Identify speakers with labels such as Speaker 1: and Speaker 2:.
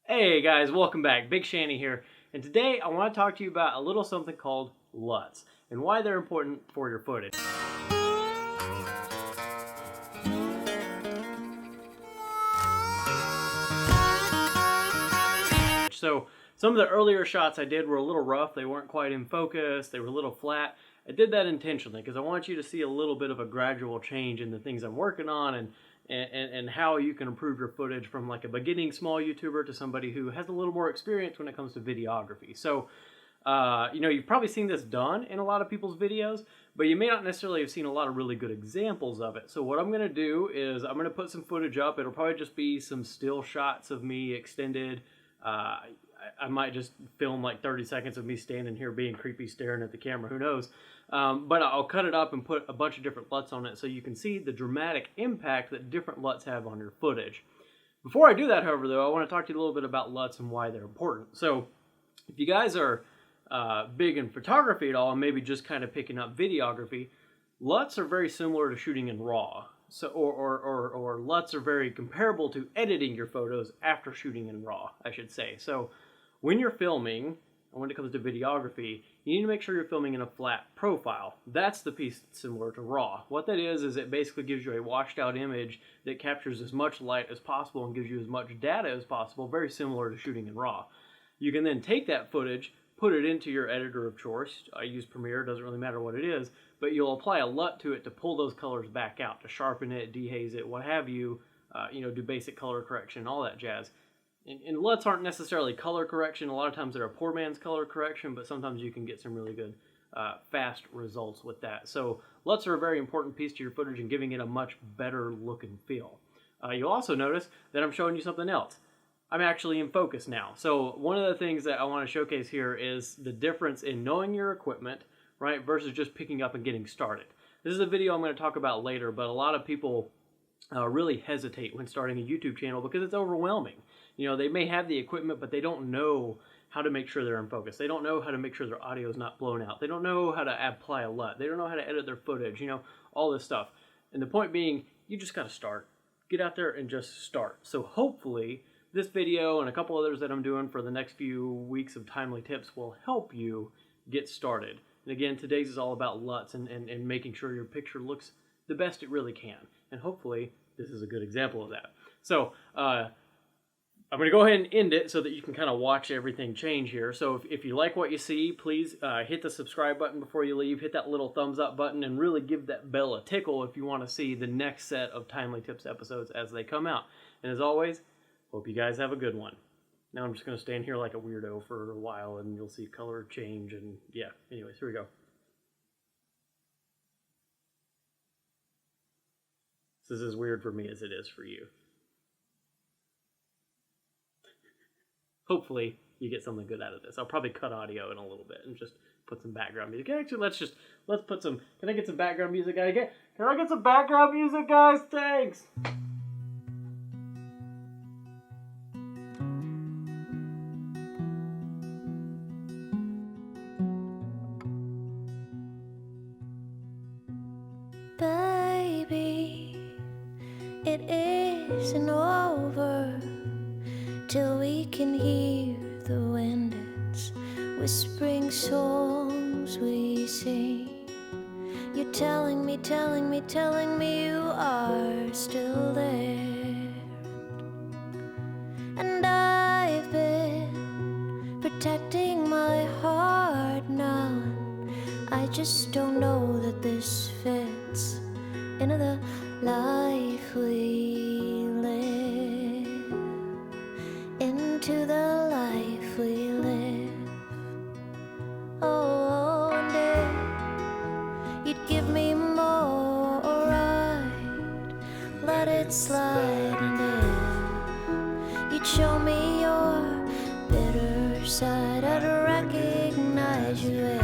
Speaker 1: Hey guys, welcome back. Big Shanny here, and today I want to talk to you about a little something called LUTs and why they're important for your footage. So some of the earlier shots I did were a little rough. They weren't quite in focus. They were a little flat. I did that intentionally because I want you to see a little bit of a gradual change in the things I'm working on and how you can improve your footage from like a beginning small YouTuber to somebody who has a little more experience when it comes to videography. So, you've probably seen this done in a lot of people's videos, but you may not necessarily have seen a lot of really good examples of it. So what I'm going to do is I'm going to put some footage up. It'll probably just be some still shots of me extended. I might just film like 30 seconds of me standing here being creepy staring at the camera, who knows. But I'll cut it up and put a bunch of different LUTs on it so you can see the dramatic impact that different LUTs have on your footage. Before I do that, however, though, I want to talk to you a little bit about LUTs and why they're important. So if you guys are big in photography at all and maybe just kind of picking up videography, LUTs are very similar to shooting in RAW. So, or LUTs are very comparable to editing your photos after shooting in RAW, I should say. So when you're filming, and when it comes to videography, you need to make sure you're filming in a flat profile. That's the piece that's similar to RAW. What that is it basically gives you a washed out image that captures as much light as possible and gives you as much data as possible, very similar to shooting in RAW. You can then take that footage, put it into your editor of choice. I use Premiere, doesn't really matter what it is, but you'll apply a LUT to it to pull those colors back out, to sharpen it, dehaze it, what have you, do basic color correction, all that jazz. And LUTs aren't necessarily color correction. A lot of times they're a poor man's color correction, but sometimes you can get some really good fast results with that. So LUTs are a very important piece to your footage and giving it a much better look and feel. You'll also notice that I'm showing you something else. I'm actually in focus now. So one of the things that I want to showcase here is the difference in knowing your equipment, right, versus just picking up and getting started. This is a video I'm going to talk about later, but a lot of people really hesitate when starting a YouTube channel because it's overwhelming. They may have the equipment, but they don't know how to make sure they're in focus. They don't know how to make sure their audio is not blown out. They don't know how to apply a LUT. They don't know how to edit their footage, all this stuff. And the point being, you just got to start. Get out there and just start. So hopefully this video and a couple others that I'm doing for the next few weeks of timely tips will help you get started. And again, today's is all about LUTs and making sure your picture looks the best it really can. And hopefully this is a good example of that. So I'm going to go ahead and end it so that you can kind of watch everything change here. So if you like what you see, please hit the subscribe button before you leave. Hit that little thumbs up button and really give that bell a tickle if you want to see the next set of Timely Tips episodes as they come out. And as always, hope you guys have a good one. Now I'm just going to stand here like a weirdo for a while and you'll see color change and yeah. Anyways, here we go. This is as weird for me as it is for you. Hopefully you get something good out of this. I'll probably cut audio in a little bit and just put some background music. Actually, let's put some, can I get some background music? Can I get some background music, guys? Thanks.
Speaker 2: Baby, it isn't over till we can hear the wind. It's whispering songs we sing. You're telling me you are still there. And I've been protecting my heart now. I just don't know that this fits into the life we live, into the life we live. Oh, and if you'd give me more, I'd let it slide. And if you'd show me your bitter side, I'd recognize you.